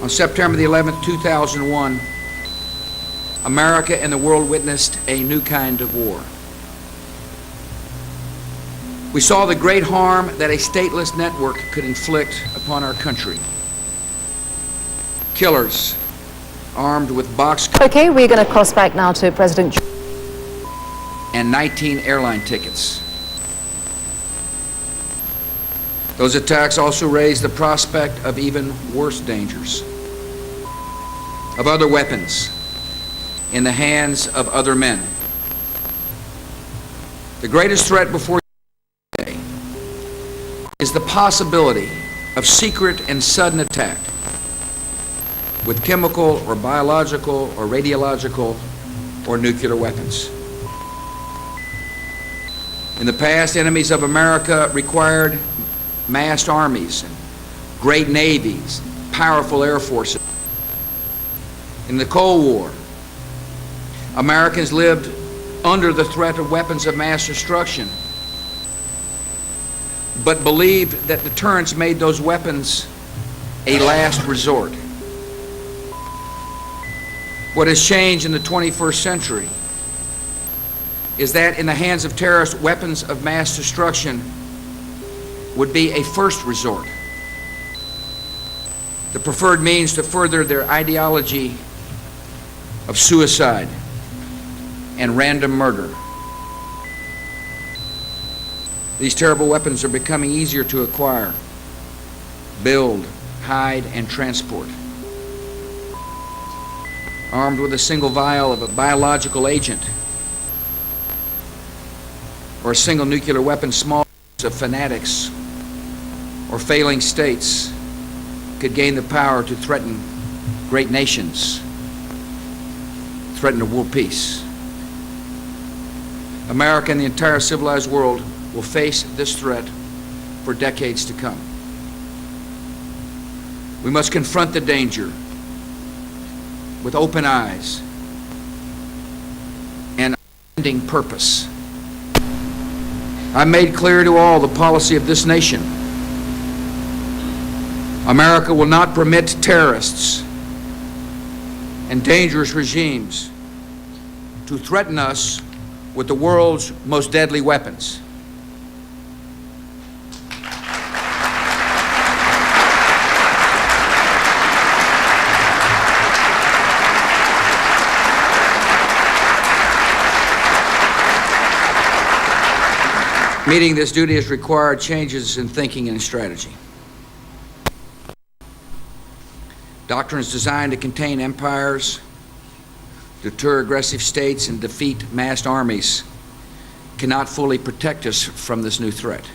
On September the 11th, 2001, America and the world witnessed a new kind of war. We saw the great harm that a stateless network could inflict upon our country. Killers armed with box cutters. Okay, we're going to cross back now to President and 19 airline tickets. Those attacks also raised the prospect of even worse dangers, of other weapons in the hands of other men. The greatest threat before you today is the possibility of secret and sudden attack with chemical or biological or radiological or nuclear weapons. In the past, enemies of America required massed armies, and great navies, powerful air forces. In the Cold War, Americans lived under the threat of weapons of mass destruction, but believed that deterrence made those weapons a last resort. What has changed in the 21st century is that in the hands of terrorists, weapons of mass destruction would be a first resort, the preferred means to further their ideology of suicide and random murder. These terrible weapons are becoming easier to acquire, build, hide, and transport. Armed with a single vial of a biological agent or a single nuclear weapon, small groups of fanatics or failing states could gain the power to threaten great nations, threaten a world peace. America and the entire civilized world will face this threat for decades to come. We must confront the danger with open eyes and unending purpose. I made clear to all the policy of this nation. America will not permit terrorists and dangerous regimes to threaten us with the world's most deadly weapons. Meeting this duty has required changes in thinking and strategy. Doctrines designed to contain empires, deter aggressive states, and defeat massed armies cannot fully protect us from this new threat.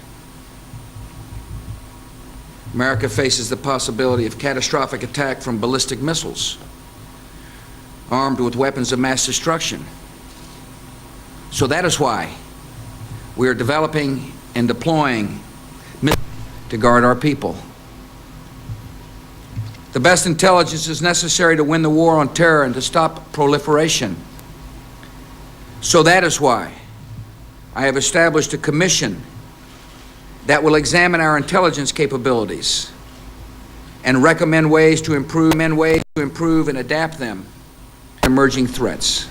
America faces the possibility of catastrophic attack from ballistic missiles, armed with weapons of mass destruction. So that is why we are developing and deploying missiles to guard our people. The best intelligence is necessary to win the war on terror and to stop proliferation. So that is why I have established a commission that will examine our intelligence capabilities and recommend ways to improve and adapt them to emerging threats.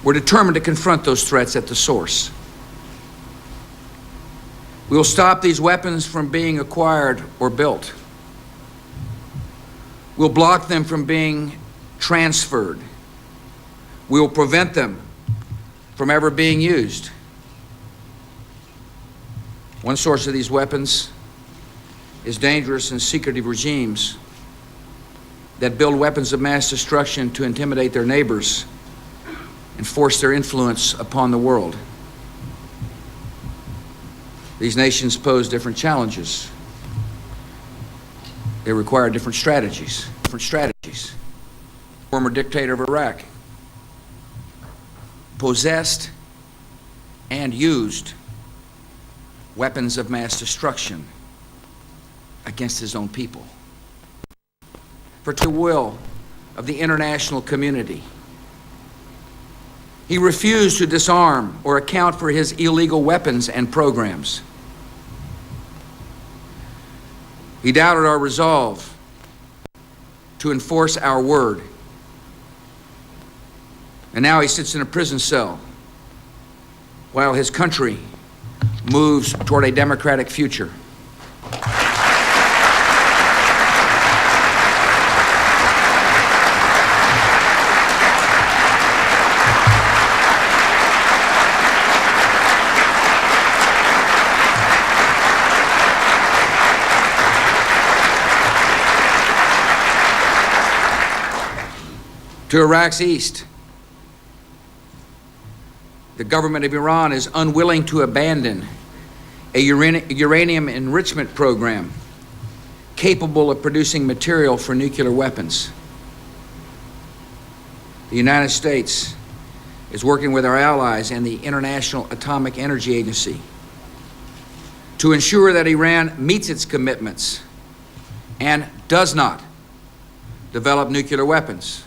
We're determined to confront those threats at the source. We will stop these weapons from being acquired or built. We'll block them from being transferred. We will prevent them from ever being used. One source of these weapons is dangerous and secretive regimes that build weapons of mass destruction to intimidate their neighbors and force their influence upon the world. These nations pose different challenges. They require different strategies. Former dictator of Iraq possessed and used weapons of mass destruction against his own people. For the will of the international community, he refused to disarm or account for his illegal weapons and programs. He doubted our resolve to enforce our word. And now he sits in a prison cell while his country moves toward a democratic future. To Iraq's east, the government of Iran is unwilling to abandon a uranium enrichment program capable of producing material for nuclear weapons. The United States is working with our allies and the International Atomic Energy Agency to ensure that Iran meets its commitments and does not develop nuclear weapons.